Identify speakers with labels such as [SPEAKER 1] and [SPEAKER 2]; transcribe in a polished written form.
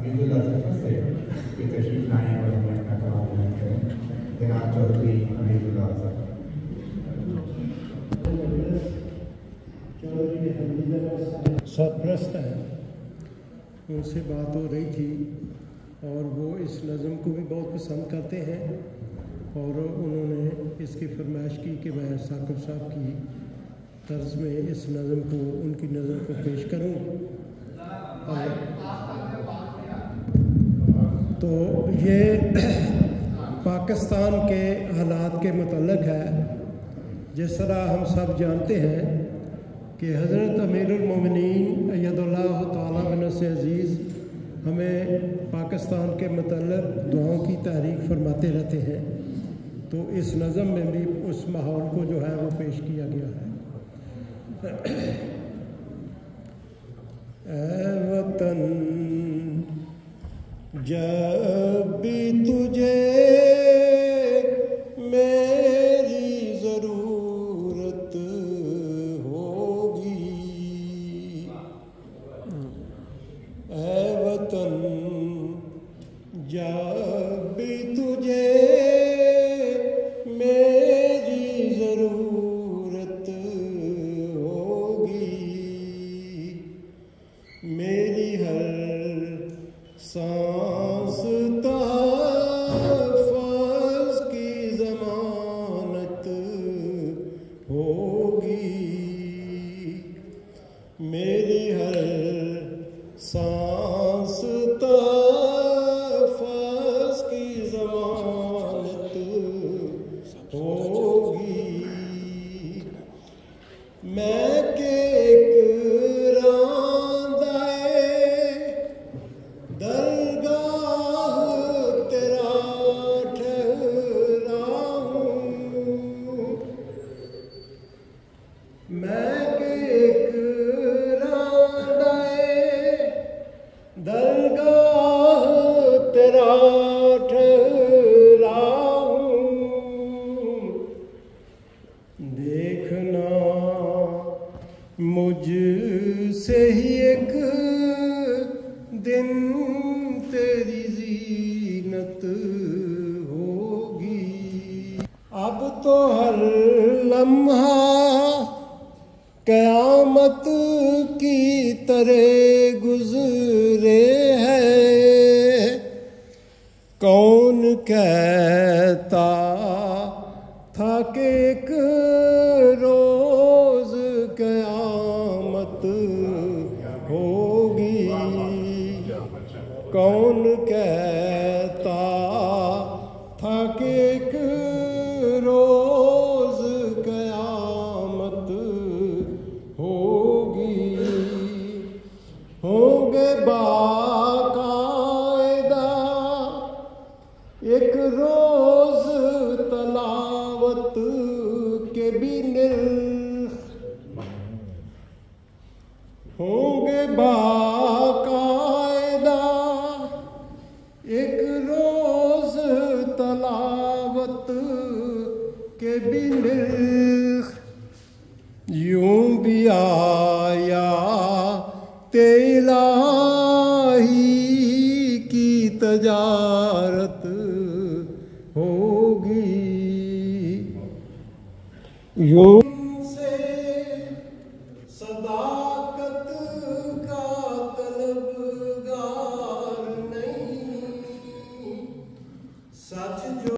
[SPEAKER 1] हमीदुल्लाह सफर से ये तशरीफ लाएँ और हमें अपना कलाम बयान करें। जनाब चौधरी हमीदुल्लाह
[SPEAKER 2] सरप्रस्त हैं, उनसे बात हो रही थी और वो इस नज़म को भी बहुत पसंद करते हैं और उन्होंने इसकी फरमाइश की कि मैं साकिब साहब की तर्ज में इस नज़म को, उनकी नज़म को पेश करूं। तो ये पाकिस्तान के हालात के मुतल्लिक़ है। जिस तरह हम सब जानते हैं कि हज़रत अमीरुल मोमिनीन अय्यदुल्लाह तआला बिनफ़्सिही अज़ीज़ हमें पाकिस्तान के मुतल्लिक़ दुआओं की तहरीक फरमाते रहते हैं। तो इस नज़म में भी उस माहौल को जो है वो पेश किया गया है। ऐ वतन जब भी तुझे मेरी ज़रूरत होगी, ऐ वतन जब भी तुझे मेरी ज़रूरत होगी, मेरी हर सांस तहफ़्फ़ुज़ की ज़मानत होगी, मेरी हर सांस तहफ़्फ़ुज़ की ज़मानत होगी। मैं के मैं एक रांदाए दरगाह तेरा ठहरा हूँ, देखना मुझसे ही एक दिन तेरी ज़ीनत होगी। अब तो हर लम्हा क़यामत की तरह गुज़रे है, कौन कहता था कि एक रोज़ क़यामत होगी, कौन कहता था कि एक रोज़ क़यामत होगी, होंगे बाकायदा एक रोज़ तलावत के भी निर्ख, होंगे बाकायदा एक रोज़ तलावत के भी निर्ख, यूं भी आया इलाही की तजारत होगी, यूं से सदाकत का तलबगार नहीं, सच जो